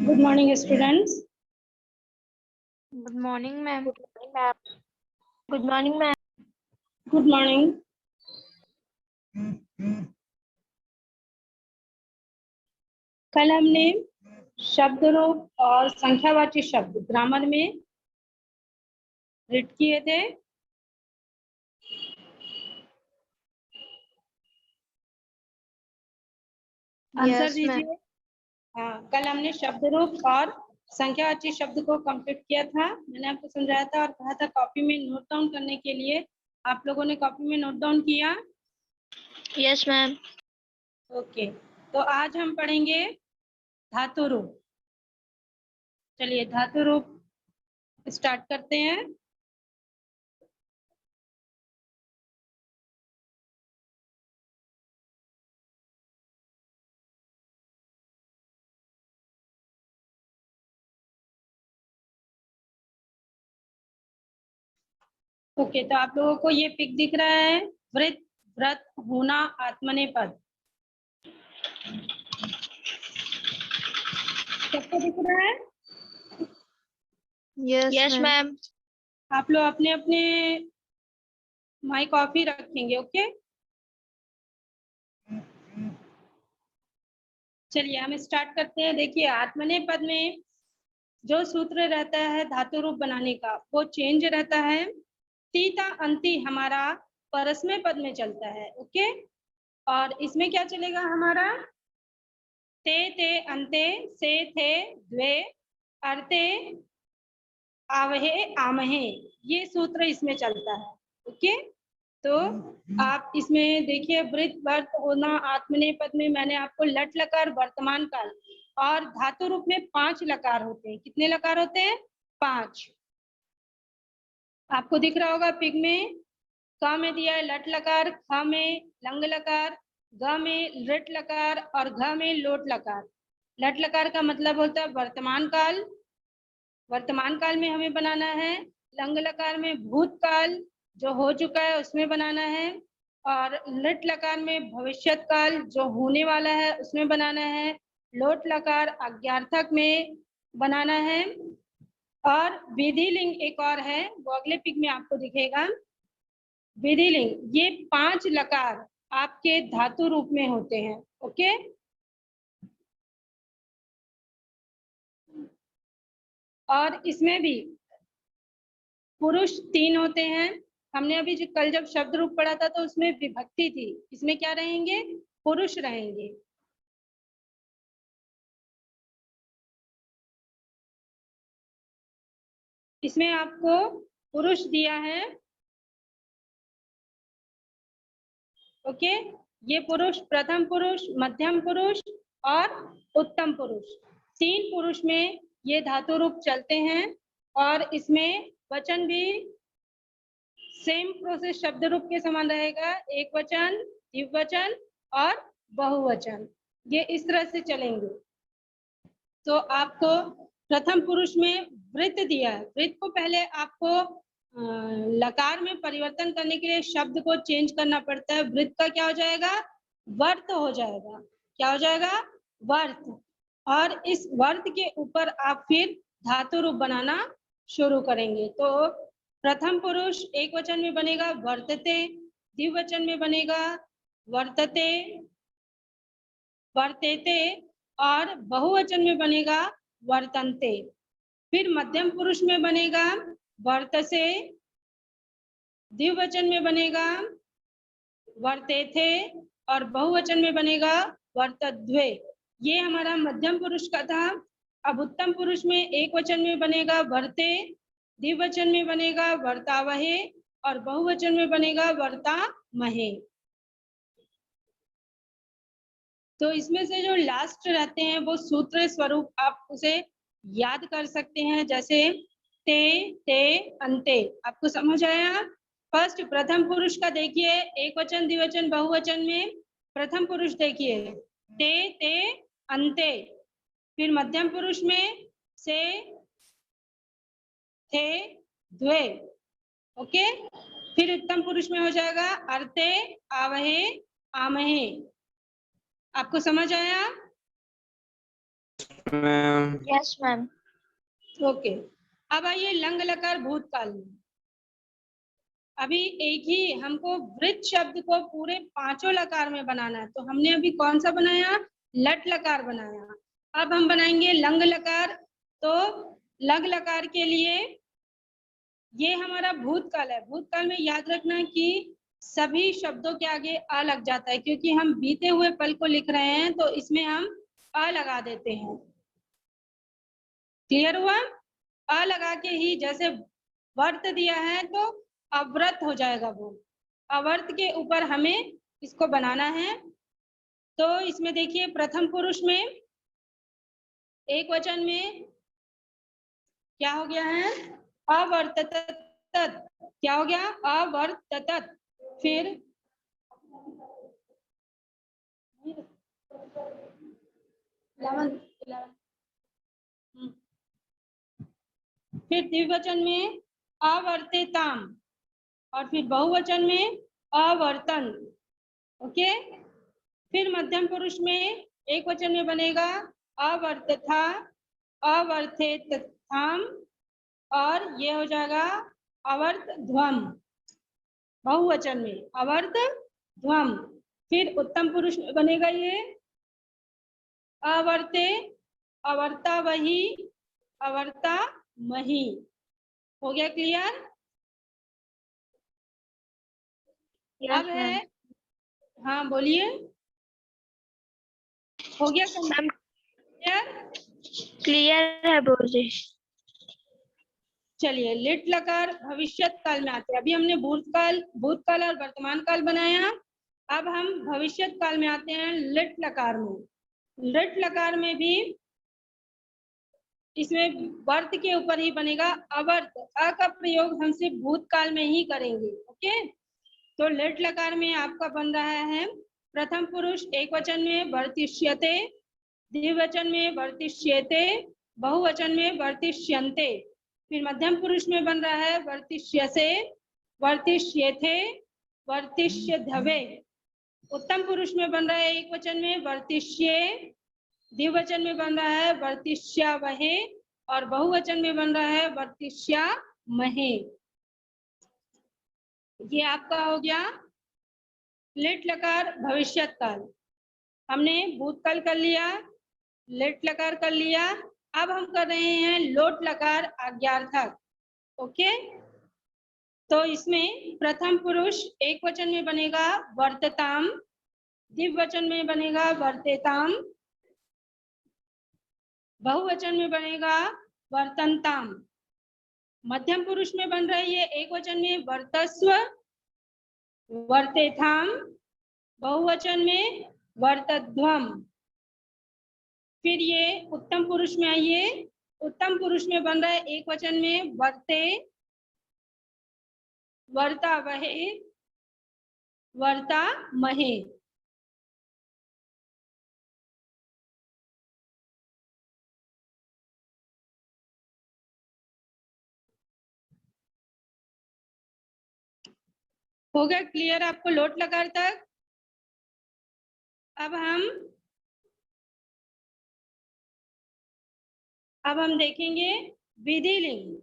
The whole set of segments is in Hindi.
Good morning, students. Good morning, ma'am. Good morning, ma'am. Good morning. कल हमने शब्द रूप और संख्यावाची शब्द ग्रामर में रीड किए थे। आंसर दीजिए। हाँ, कल हमने शब्द रूप और संख्यावाची शब्द को कंप्लीट किया था। मैंने आपको समझाया था और कहा था कॉपी में नोट डाउन करने के लिए। आप लोगों ने कॉपी में नोट डाउन किया? Yes ma'am. ओके, तो आज हम पढ़ेंगे धातु रूप। चलिए धातु रूप स्टार्ट करते हैं। ओके, तो आप लोगों को ये पिक दिख रहा है, वृत्त, व्रत, होना, आत्मनेपद। सबको दिख रहा है? Yes ma'am. आप लोग अपने अपने माइक ऑफ ही रखेंगे। ओके, चलिए हम स्टार्ट करते हैं। देखिए आत्मनेपद में जो सूत्र रहता है धातु रूप बनाने का वो चेंज रहता है। तीता अंति हमारा परस्मय पद में चलता है। ओके, और इसमें क्या चलेगा हमारा? ते अंते से थे द्वे अर्थे आवहे आमहे, ये सूत्र इसमें चलता है। ओके, तो आप इसमें देखिए वृत्त, वर्त, होना, आत्मनेपद में मैंने आपको लट लकार, वर्तमान काल और धातु रूप में 5 लकार होते हैं। कितने लकार होते हैं? 5। आपको दिख रहा होगा पिग में। क में दिया है लट लकार, ख में लंग लकार, ग में लृट लकार और घ में लोट लकार। लट लकार का मतलब होता है वर्तमान काल, वर्तमान काल में हमें बनाना है। लंग लकार में भूतकाल जो हो चुका है उसमें बनाना है, और लृट लकार में भविष्यत काल जो होने वाला है उसमें बनाना है। लोट लकार अज्ञार्थक में बनाना है। और विधिलिंग एक और है, वो अगले पिक में आपको दिखेगा। विधिलिंग, ये 5 लकार आपके धातु रूप में होते हैं। ओके, और इसमें भी पुरुष 3 होते हैं। हमने अभी जो कल जब शब्द रूप पढ़ा था तो उसमें विभक्ति थी, इसमें क्या रहेंगे? पुरुष रहेंगे। इसमें आपको पुरुष दिया है। ओके, ये पुरुष प्रथम पुरुष, मध्यम पुरुष और उत्तम पुरुष, 3 पुरुष में ये धातु रूप चलते हैं। और इसमें वचन भी सेम प्रोसेस शब्द रूप के समान रहेगा, एक वचन, द्विवचन और बहुवचन, ये इस तरह से चलेंगे। तो आपको प्रथम पुरुष में वृत्त दिया है। वृत्त को पहले आपको लकार में परिवर्तन करने के लिए शब्द को चेंज करना पड़ता है। वृत्त का क्या हो जाएगा? वर्त हो जाएगा। क्या हो जाएगा? वर्त। और इस वर्त के ऊपर आप फिर धातु रूप बनाना शुरू करेंगे। तो प्रथम पुरुष एक वचन में बनेगा वर्तते, द्विवचन में बनेगा वर्तते, वर्तेते और बहुवचन में बनेगा वर्तन्ते। फिर मध्यम पुरुष में बनेगा वर्तसे, द्विवचन में बनेगा वर्तेथे और बहुवचन में बनेगा वर्तद्वे। ये हमारा मध्यम पुरुष का था। अब उत्तम पुरुष में एक वचन में बनेगा वर्ते, द्विवचन में बनेगा वर्तावहे और बहुवचन में बनेगा वर्तामहे। तो इसमें से जो लास्ट रहते हैं वो सूत्र स्वरूप आप उसे याद कर सकते हैं, जैसे ते ते अंते। आपको समझ आया? फर्स्ट प्रथम पुरुष का देखिए, एक वचन, द्विवचन, बहुवचन में प्रथम पुरुष देखिए ते ते अंते। फिर मध्यम पुरुष में से थे द्वे। ओके, फिर उत्तम पुरुष में हो जाएगा अर्थे आवहे आमहे। आपको समझ आया? मैम। Yes ma'am. ओके, अब आइए लंग लकार भूतकाल में। अभी एक ही हमको वृत्त शब्द को पूरे पांचों लकार में बनाना है, तो हमने अभी कौन सा बनाया? लट लकार बनाया। अब हम बनाएंगे लंग लकार। तो लंग लकार के लिए ये हमारा भूतकाल है। भूतकाल में याद रखना कि सभी शब्दों के आगे अ लग जाता है, क्योंकि हम बीते हुए पल को लिख रहे हैं तो इसमें हम अ लगा देते हैं। क्लियर हुआ? अ लगा के ही जैसे वर्त दिया है तो अव्रत हो जाएगा वो। अवर्त के ऊपर हमें इसको बनाना है। तो इसमें देखिए प्रथम पुरुष में एक वचन में क्या हो गया है? अवर्तत। क्या हो गया? अवर्तत। फिर फिर द्विवचन में अवर्तेताम, और फिर बहुवचन में अवर्तन। ओके। फिर मध्यम पुरुष में एक वचन में बनेगा अवर्तथा, अवर्थेताम, और ये हो जाएगा अवर्तध्वम। बहुवचन में अवर्तध्वम। फिर उत्तम पुरुष में बनेगा ये अवर्ते, अवर्ता वही, अवर्ता मही। हो गया क्लियर? यस अब है, मैम। हाँ बोलिए, हो गया मैम क्लियर? क्लियर है बोलिए। चलिए लिट लकार भविष्यत काल में आते हैं। अभी हमने भूतकाल और वर्तमान काल बनाया। अब हम भविष्यत काल में आते हैं लिट लकार में। लिट लकार में भी इसमें वर्त के ऊपर ही बनेगा अवर्त। अ का प्रयोग हम सिर्फ भूतकाल में ही करेंगे। ओके। तो लिट लकार में आपका बन रहा है प्रथम पुरुष एक वचन में वर्तिष्यते, द्विवचन में वर्तिष्येते, बहुवचन में वर्तिष्यन्ते। फिर मध्यम पुरुष में बन रहा है वर्तिष्यसे, वर्तिष्येथे, वर्तिष्यध्वे। उत्तम पुरुष में बन रहा है एक वचन में वर्तिष्ये, द्विवचन में बन रहा है वर्तिष्यावहे, और बहुवचन में बन रहा है वर्तिष्यामहे। ये आपका हो गया लिट लकार भविष्यत काल। हमने भूतकाल कर लिया, लिट लकार कर लिया। अब हम कर रहे हैं लोट लकार आज्ञार्थक। ओके। तो इसमें प्रथम पुरुष एक वचन में बनेगा वर्तताम, द्विवचन में बनेगा वर्तेताम, बहुवचन में बनेगा वर्तनताम। मध्यम पुरुष में बन रही है एक वचन में वर्तस्व, वर्तेथाम, बहुवचन में वर्तध्वम। फिर ये उत्तम पुरुष में आइए। उत्तम पुरुष में बन रहा है एक वचन में वर्ते, वर्ता वहे, वर्ता महे। हो गया क्लियर आपको लोट लकार तक? अब हम देखेंगे विधि लिंग।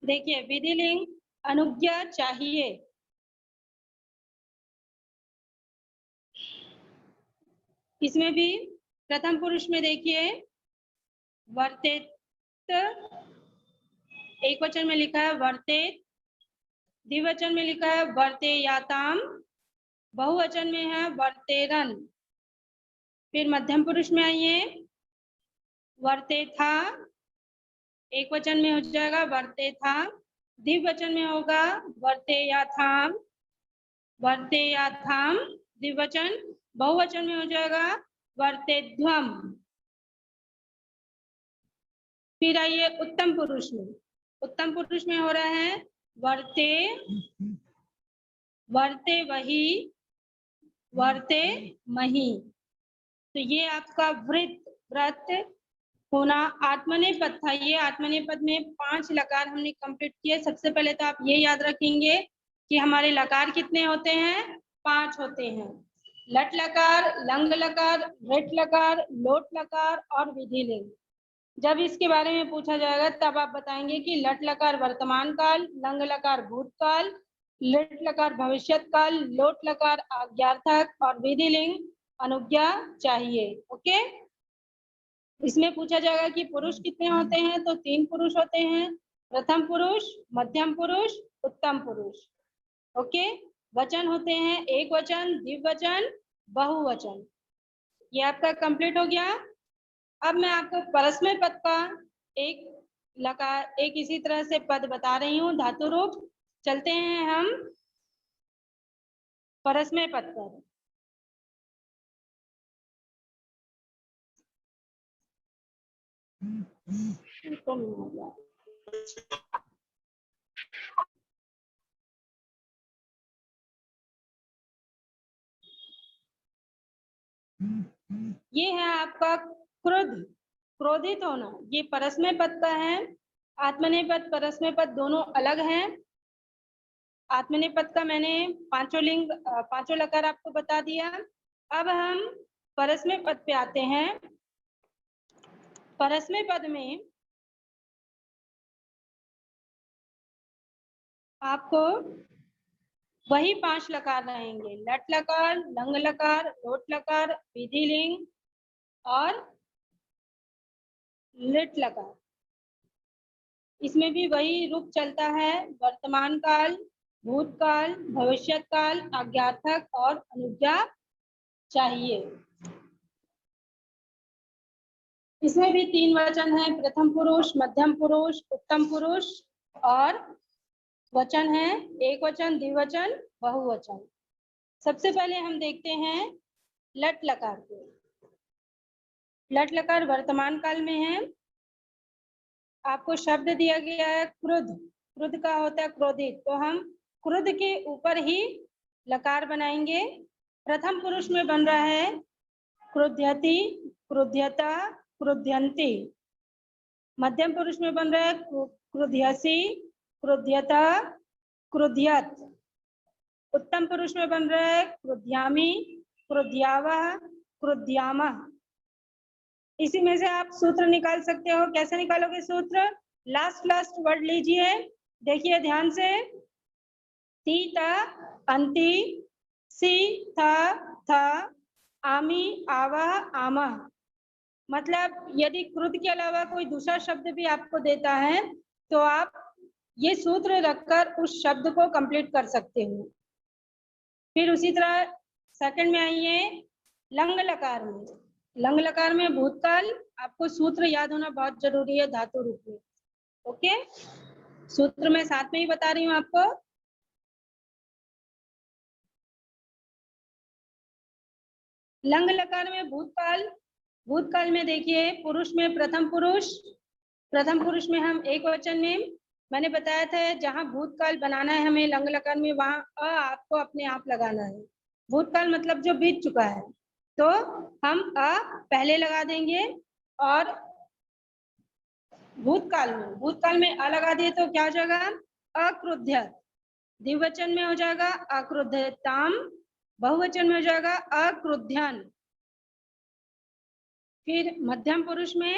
देखिए विधि लिंग अनुज्ञा चाहिए। इसमें भी प्रथम पुरुष में देखिए वर्तेत, एक वचन में लिखा है वर्तेत, द्विवचन में लिखा है वर्तेयाताम, बहुवचन में है वर्तेरन। फिर मध्यम पुरुष में आइए वर्तेथा, एक वचन में हो जाएगा वर्तेथा, द्विवचन में होगा वर्तेयाथाम, वर्तेयाथाम द्विवचन, बहुवचन में हो जाएगा वर्तेध्वम। फिर आइए उत्तम पुरुष में। उत्तम पुरुष में हो रहा है वर्ते, वर्ते वही, वर्ते मही। तो ये आपका व्रत होना आत्मनेपद था। ये आत्मनेपद में 5 लकार हमने कंप्लीट किए। सबसे पहले तो आप ये याद रखेंगे कि हमारे लकार कितने होते हैं, 5 होते हैं। लट लकार, लंग लकार, रट लकार, लोट लकार और विधिलिंग। जब इसके बारे में पूछा जाएगा तब आप बताएंगे कि लट लकार वर्तमान काल, लंग लकार भूतकाल, लट लकार भविष्यत काल, लोट लकार आज्ञार्थक और विधिलिंग अनुज्ञा चाहिए। ओके, इसमें पूछा जाएगा कि पुरुष कितने होते हैं, तो 3 पुरुष होते हैं, प्रथम पुरुष, मध्यम पुरुष, उत्तम पुरुष। ओके, वचन होते हैं एक वचन, द्विवचन, बहुवचन। ये आपका कंप्लीट हो गया। अब मैं आपको परस्मै पद का एक इसी तरह से पद बता रही हूँ, धातु रूप। चलते हैं हम परस्मै पद पर। ये है आपका क्रोध, क्रोधित होना। ये परस्मै पद का है। आत्मनेपद परस्मै पद दोनों अलग हैं। आत्मनेपद का मैंने पांचों लकार आपको बता दिया। अब हम परस्मै पद पे आते हैं। परस्मै पद में आपको वही 5 लकार रहेंगे, लट लकार, लंग लकार, लोट लकार, विधिलिंग और लिट लकार। इसमें भी वही रूप चलता है, वर्तमान काल, भूतकाल, भविष्यत काल, आज्ञार्थक और अनुज्ञा चाहिए। इसमें भी 3 वचन है, प्रथम पुरुष, मध्यम पुरुष, उत्तम पुरुष और वचन है एक वचन, द्विवचन, बहुवचन। सबसे पहले हम देखते हैं लट लकार को। लट लकार वर्तमान काल में है। आपको शब्द दिया गया है क्रुद्ध, क्रुद्ध का होता है क्रोधित, तो हम क्रुद्ध के ऊपर ही लकार बनाएंगे। प्रथम पुरुष में बन रहा है क्रुध्यति, क्रुध्यता, क्रुध्यन्ति। मध्यम पुरुष में बन रहा है क्रुध्यसि, क्रुध्यता, क्रुध्यत। उत्तम पुरुष में बन रहा है क्रुध्यामि, क्रुध्यावः, क्रुध्यामः। इसी में से आप सूत्र निकाल सकते हो। कैसे निकालोगे सूत्र? लास्ट वर्ड लीजिए, देखिए ध्यान से। ती ता अंति, सी था, आमी आवा आमा। मतलब यदि क्रुद्ध के अलावा कोई दूसरा शब्द भी आपको देता है तो आप ये सूत्र रखकर उस शब्द को कंप्लीट कर सकते हो। फिर उसी तरह सेकंड में आइए लंग लकार में। लंग लकार में भूतकाल, आपको सूत्र याद होना बहुत जरूरी है धातु रूप में। ओके, सूत्र मैं साथ में ही बता रही हूँ आपको। लंग लकार में भूतकाल, भूतकाल में देखिए पुरुष में प्रथम पुरुष में हम एक वचन में, मैंने बताया था जहां भूतकाल बनाना है हमें लंग लकार में, वहां अ आपको अपने आप लगाना है। भूतकाल मतलब जो बीत चुका है, तो हम अ पहले लगा देंगे। और भूतकाल में अ लगा दिए तो क्या हो जाएगा? अक्रुद्ध। द्विवचन में हो जाएगा अक्रुद्धताम, बहुवचन में हो जाएगा अक्रुध्यन। फिर मध्यम पुरुष में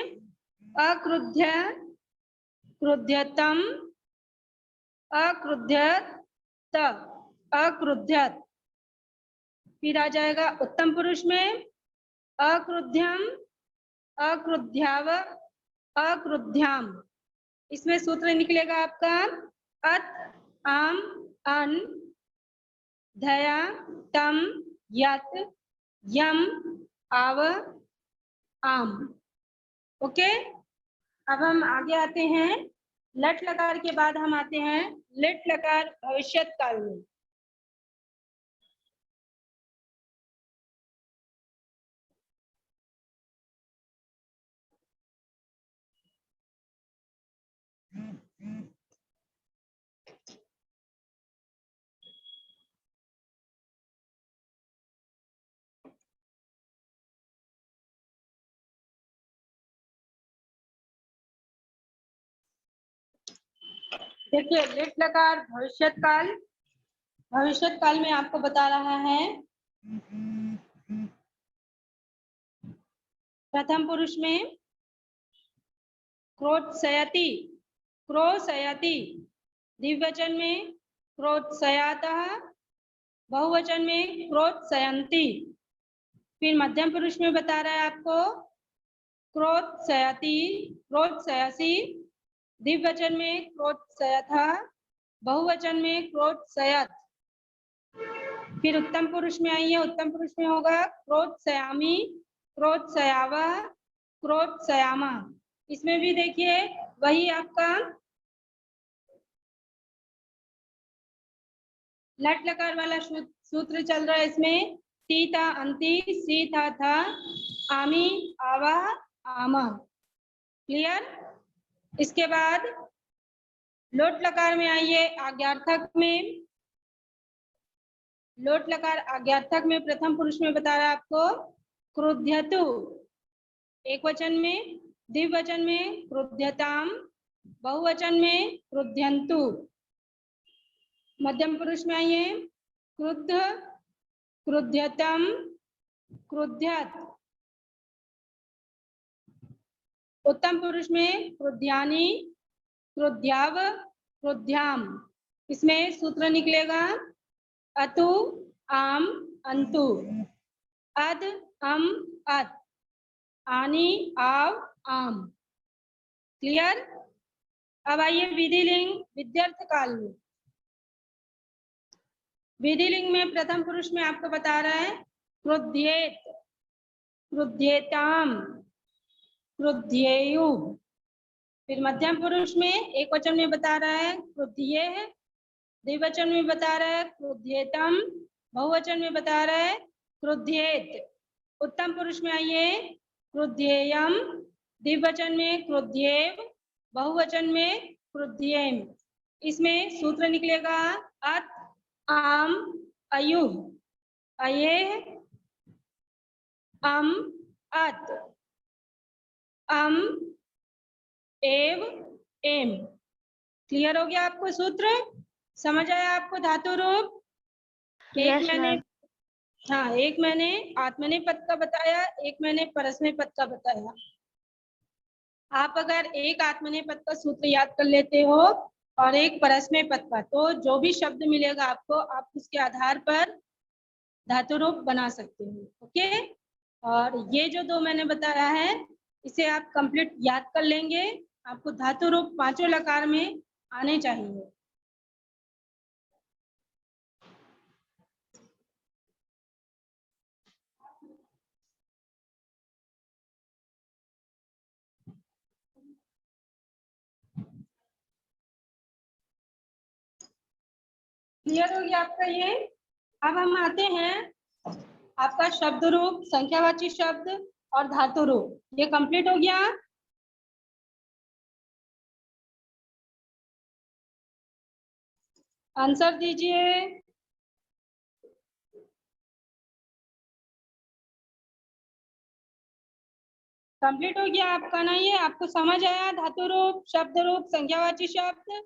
अक्रुद्ध, क्रुध्यतम, अक्रुध्यत, अक्रुध्यत। फिर आ जाएगा उत्तम पुरुष में अक्रुध्यम, अक्रुध्याव, अक्रुध्याम। इसमें सूत्र निकलेगा आपका अत, आम, अन, धया, तम, यत, यम, आव, आम। ओके, अब हम आगे आते हैं। लट लकार के बाद हम आते हैं लिट लकार भविष्यत काल में। देखिए लिट लकार भविष्यत काल, भविष्यत काल में आपको बता रहा है प्रथम पुरुष में क्रोधशयति, क्रोशयति, द्विवचन में क्रोधशयातः, बहुवचन में क्रोधशयन्ति। फिर मध्यम पुरुष में बता रहा है आपको क्रोधशयति, क्रोधशयसि, द्विवचन में क्रोधशयथः, बहुवचन में क्रोधशयत्। फिर उत्तम पुरुष में आइए, उत्तम पुरुष में होगा क्रोधशयामि, क्रोधशयावः, क्रोधशयामः। इसमें भी देखिए वही आपका लट लकार वाला सूत्र चल रहा है। इसमें ती था अंति, सी था, आमी, आवा, आमा। क्लियर? इसके बाद लोट लकार में आइए, आज्ञार्थक में। लोट लकार आज्ञार्थक में प्रथम पुरुष में बता रहा है आपको क्रुध्यतु, एक वचन में, द्विवचन में क्रुध्यताम, बहुवचन में क्रुध्यन्तु। मध्यम पुरुष में आइए क्रुद्ध, क्रुध्यतम, क्रुध्यत। उत्तम पुरुष में क्रुध्यानि, क्रुध्याव, क्रुध्याम। इसमें सूत्र निकलेगा अतु, आम, अंतु, अद, अम, अत, आनी, आव, आम। क्लियर? अब आइए विधिलिंग विद्यार्थ काल में। विधिलिंग में प्रथम पुरुष में आपको बता रहा है क्रुध्येत, क्रुध्येताम, क्रुध्येयु। फिर मध्यम पुरुष में एक वचन में बता रहा है क्रुध्येः, द्विवचन में बता रहा है क्रुध्येतम, बहुवचन में बता रहा है क्रुध्येत। उत्तम पुरुष में आइए क्रुध्येयम, द्विवचन में क्रुध्येव, बहुवचन में क्रुध्येम। इसमें सूत्र निकलेगा अत, आम, अयुः, अयेः, अम, अत, अम, एव, एम। क्लियर हो गया आपको सूत्र? समझ आया आपको धातु रूप? Yes, ma'am. हाँ, एक मैंने आत्मनेपद का बताया, एक मैंने परस्मैपद का बताया। आप अगर एक आत्मनेपद का सूत्र याद कर लेते हो और एक परस्मैपद का, तो जो भी शब्द मिलेगा आपको, आप उसके आधार पर धातु रूप बना सकते हो। ओके? और ये जो दो मैंने बताया है, इसे आप कंप्लीट याद कर लेंगे। आपको धातु रूप पांचों लकार में आने चाहिए। क्लियर हो गया आपका ये? अब हम आते हैं आपका शब्द रूप, संख्यावाची शब्द और धातु रूप। ये कंप्लीट हो गया। आंसर दीजिए। कंप्लीट हो गया आपका ना? ये आपको समझ आया धातु रूप, शब्द रूप, संख्यावाची शब्द?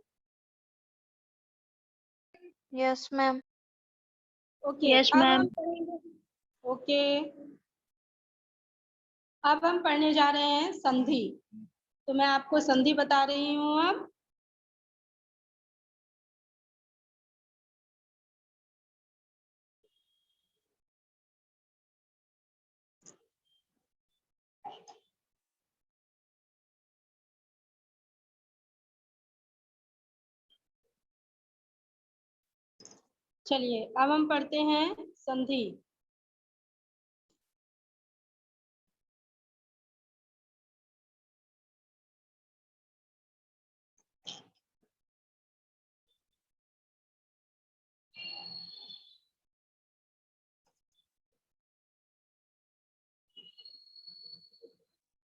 Yes, ma'am. ओके, Yes, अब ma'am. हम पढ़ेंगे। ओके, अब हम पढ़ने जा रहे हैं संधि। तो मैं आपको संधि बता रही हूँ अब। चलिए, अब हम पढ़ते हैं संधि।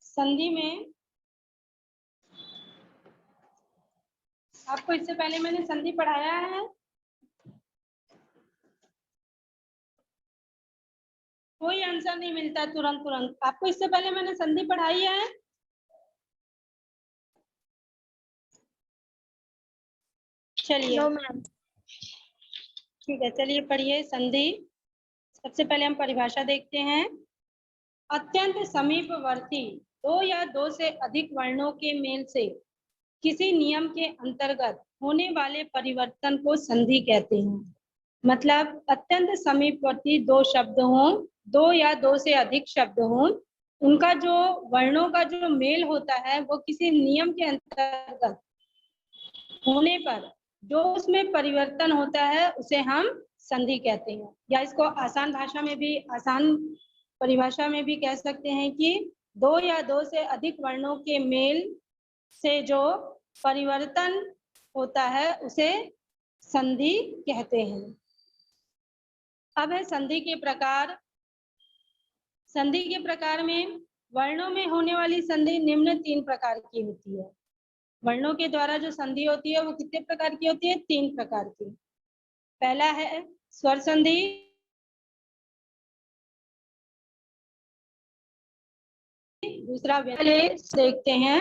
संधि में आपको इससे पहले मैंने संधि पढ़ाया है। कोई आंसर नहीं मिलता तुरंत तुरंत। आपको इससे पहले मैंने संधि पढ़ाई है। चलिए नो मैम। ठीक है, चलिए पढ़िए संधि। सबसे पहले हम परिभाषा देखते हैं। अत्यंत समीपवर्ती दो या दो से अधिक वर्णों के मेल से किसी नियम के अंतर्गत होने वाले परिवर्तन को संधि कहते हैं। मतलब अत्यंत समीपवर्ती दो शब्द हों, दो या दो से अधिक शब्द हों, उनका जो वर्णों का जो मेल होता है वो किसी नियम के अंतर्गत होने पर जो उसमें परिवर्तन होता है उसे हम संधि कहते हैं। या इसको आसान भाषा में भी, आसान परिभाषा में भी कह सकते हैं कि दो या दो से अधिक वर्णों के मेल से जो परिवर्तन होता है उसे संधि कहते हैं। अब है संधि के प्रकार। संधि के प्रकार में वर्णों में होने वाली संधि निम्न 3 प्रकार की होती है। वर्णों के द्वारा जो संधि होती है वो कितने प्रकार की होती है? 3 प्रकार की। पहला है स्वर संधि, दूसरा देखते हैं।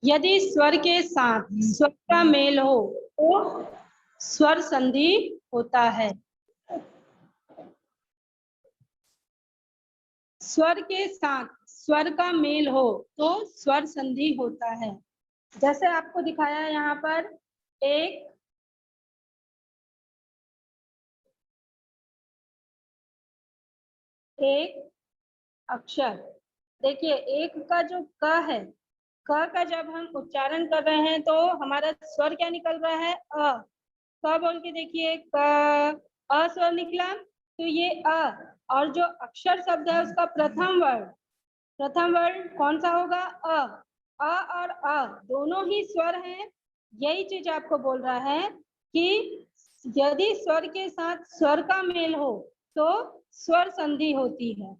यदि स्वर के साथ स्वर का मेल हो तो स्वर संधि होता है। स्वर के साथ स्वर का मेल हो तो स्वर संधि होता है। जैसे आपको दिखाया है यहाँ पर एक अक्षर, देखिए एक का जो क है, क का जब हम उच्चारण कर रहे हैं तो हमारा स्वर क्या निकल रहा है? अ। क बोल के देखिए, क अ स्वर निकला, तो ये अ। और जो अक्षर शब्द है उसका प्रथम वर्ण कौन सा होगा? अ। अ और अ दोनों ही स्वर हैं। यही चीज आपको बोल रहा है कि यदि स्वर के साथ स्वर का मेल हो तो स्वर संधि होती है।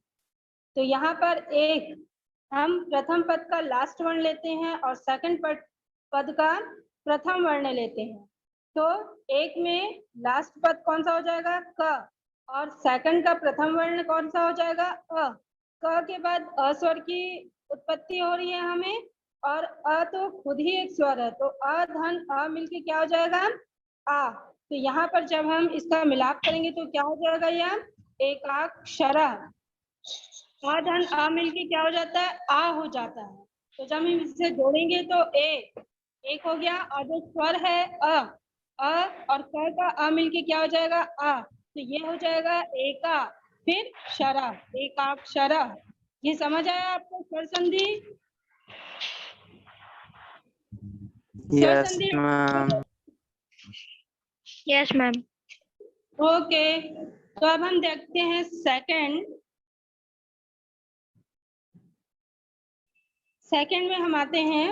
तो यहाँ पर एक हम प्रथम पद का लास्ट वर्ण लेते हैं और सेकंड पद का प्रथम वर्ण लेते हैं। तो एक में लास्ट पद कौन सा हो जाएगा? क। और सेकंड का प्रथम वर्ण कौन सा हो जाएगा? अ। क के बाद अ स्वर की उत्पत्ति हो रही है हमें, और अ तो खुद ही एक स्वर है, तो अ धन अ मिलके क्या हो जाएगा? आ। तो यहाँ पर जब हम इसका मिलाप करेंगे तो क्या हो जाएगा? यह एकाक्षर। आ धन आ मिलके क्या हो जाता है? आ हो जाता है। तो जब हम इसे जोड़ेंगे तो एक हो गया, और जो स्वर है अ और क का अ मिलके क्या हो जाएगा? आ। तो ये हो जाएगा एका, फिर शरा, एकाक्षरा। ये समझ आया आपको स्वर संधि? स्वर यस संधि मैम। Yes ma'am. ओके। तो अब हम देखते हैं सेकंड में हम आते हैं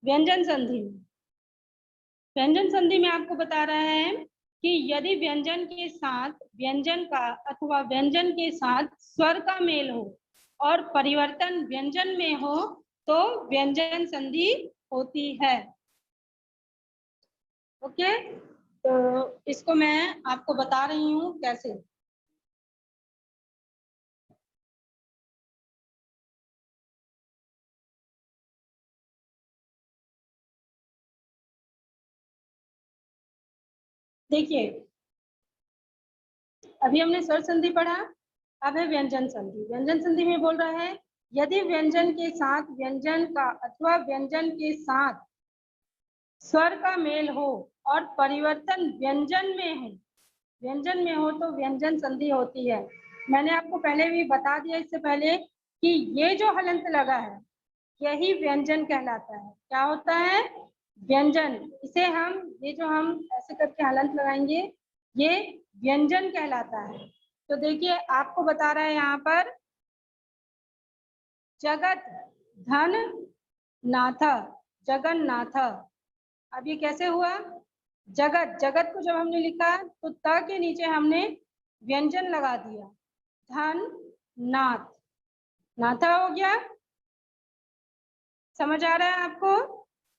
व्यंजन संधि। व्यंजन संधि में आपको बता रहा है कि यदि व्यंजन के साथ व्यंजन का अथवा व्यंजन के साथ स्वर का मेल हो और परिवर्तन व्यंजन में हो तो व्यंजन संधि होती है। ओके, तो इसको मैं आपको बता रही हूँ कैसे। देखिए, अभी हमने स्वर संधि पढ़ा, अब है व्यंजन संधि। व्यंजन संधि में बोल रहा है यदि व्यंजन के साथ व्यंजन का अथवा व्यंजन के साथ स्वर का मेल हो और परिवर्तन व्यंजन में हो तो व्यंजन संधि होती है। मैंने आपको पहले भी बता दिया इससे पहले कि ये जो हलंत लगा है यही व्यंजन कहलाता है। क्या होता है? व्यंजन। इसे हम, ये जो हम ऐसे करके हलंत लगाएंगे ये व्यंजन कहलाता है। तो देखिए आपको बता रहा है यहाँ पर जगत धन नाथ, जगन्नाथ। अब ये कैसे हुआ? जगत, जगत को जब हमने लिखा तो त के नीचे हमने व्यंजन लगा दिया, धन नाथ, नाथा हो गया। समझ आ रहा है आपको?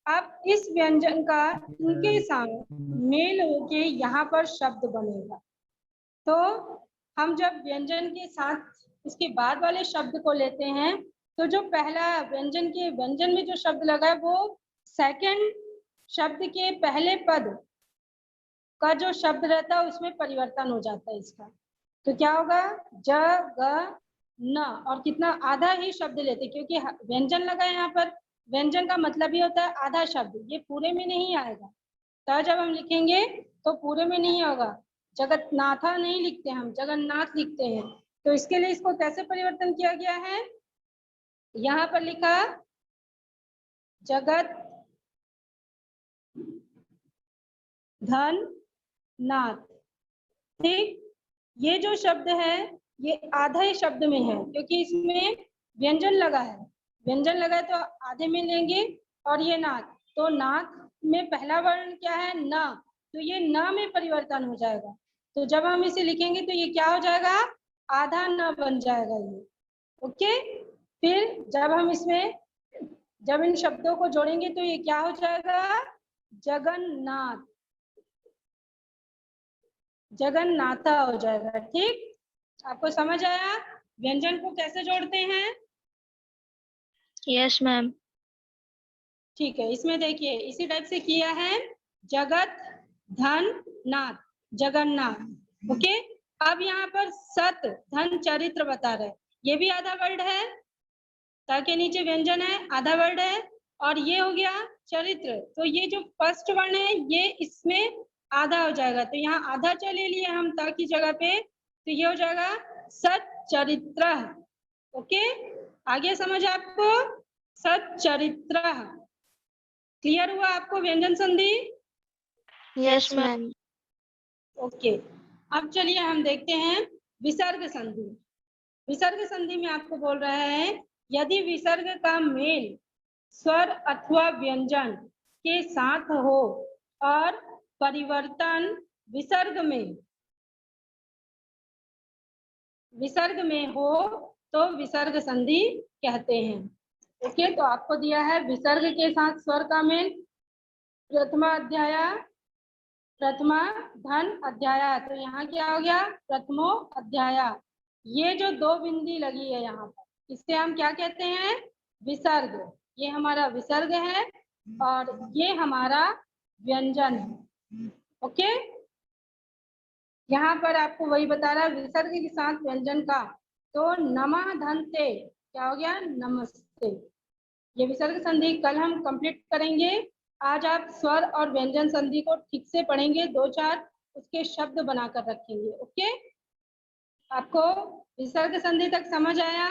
अब इस व्यंजन का इनके साथ मेल होके यहाँ पर शब्द बनेगा। तो हम जब व्यंजन के साथ इसके बाद वाले शब्द को लेते हैं तो जो पहला व्यंजन में जो शब्द लगा है वो सेकंड शब्द के पहले पद का जो शब्द रहता है उसमें परिवर्तन हो जाता है इसका। तो क्या होगा, ज ग न, और कितना आधा ही शब्द लेते क्योंकि व्यंजन लगा है यहाँ पर। व्यंजन का मतलब ही होता है आधा शब्द, ये पूरे में नहीं आएगा। तो जब हम लिखेंगे तो पूरे में नहीं होगा। जगन्नाथा नहीं लिखते हम, जगन्नाथ लिखते हैं। तो इसके लिए इसको कैसे परिवर्तन किया गया है, यहाँ पर लिखा जगत धन नाथ। ठीक, ये जो शब्द है ये आधा ही शब्द में है क्योंकि इसमें व्यंजन लगा है। व्यंजन लगा है तो आधे में लेंगे, और ये नाथ, तो नाथ में पहला वर्ण क्या है, न, तो ये न में परिवर्तन हो जाएगा। तो जब हम इसे लिखेंगे तो ये क्या हो जाएगा, आधा न बन जाएगा ये। ओके, फिर जब हम इसमें जब इन शब्दों को जोड़ेंगे तो ये क्या हो जाएगा, जगन्नाथ, जगन्नाथा हो जाएगा। ठीक, आपको समझ आया व्यंजन को कैसे जोड़ते हैं? Yes ma'am. ठीक है, इसमें देखिए इसी टाइप से किया है, जगत धन नाथ, जगन्नाथ। ओके, अब यहाँ पर सत धन चरित्र बता रहे, ये भी आधा वर्ड है, ताकि नीचे व्यंजन है, आधा वर्ड है, और ये हो गया चरित्र। तो ये जो फर्स्ट वर्ण है ये इसमें आधा हो जाएगा, तो यहाँ आधा ले लिए हम ताकि जगह पे, तो ये हो जाएगा सच्चरित्र। ओके, आगे समझ आपको, सच्चरित्र। क्लियर हुआ आपको व्यंजन संधि? Yes ma'am. ओके, अब चलिए हम देखते हैं विसर्ग संधि। विसर्ग संधि में आपको बोल रहा है, यदि विसर्ग का मेल स्वर अथवा व्यंजन के साथ हो और परिवर्तन विसर्ग में हो तो विसर्ग संधि कहते हैं। ओके, तो आपको दिया है विसर्ग के साथ स्वर का मेल, प्रथमा धन अध्याय, तो यहाँ क्या हो गया, प्रथमो अध्याय। ये जो दो बिंदी लगी है यहाँ पर, इससे हम क्या कहते हैं, विसर्ग। ये हमारा विसर्ग है और ये हमारा व्यंजन है। ओके, यहाँ पर आपको वही बता रहा है विसर्ग के साथ व्यंजन का, तो नमः धनते क्या हो गया, नमस्ते। ये विसर्ग संधि कल हम कंप्लीट करेंगे। आज आप स्वर और व्यंजन संधि को ठीक से पढ़ेंगे, 2-4 उसके शब्द बनाकर रखेंगे। ओके, आपको विसर्ग संधि तक समझ आया?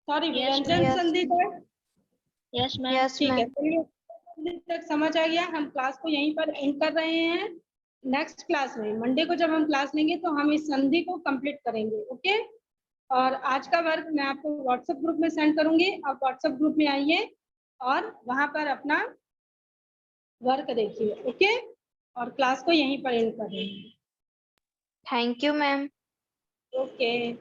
सॉरी, व्यंजन संधि तक? Yes ma'am. ठीक है, चलिए संधि तक समझ आ गया। हम क्लास को यहीं पर एंड कर रहे हैं। नेक्स्ट क्लास में मंडे को जब हम क्लास लेंगे तो हम इस संधि को कंप्लीट करेंगे। ओके, और आज का वर्क मैं आपको व्हाट्सएप ग्रुप में सेंड करूंगी। आप व्हाट्सएप ग्रुप में आइए और वहां पर अपना वर्क देखिए। ओके, और क्लास को यहीं पर एंड कर रहे हैं। Thank you ma'am. ओके।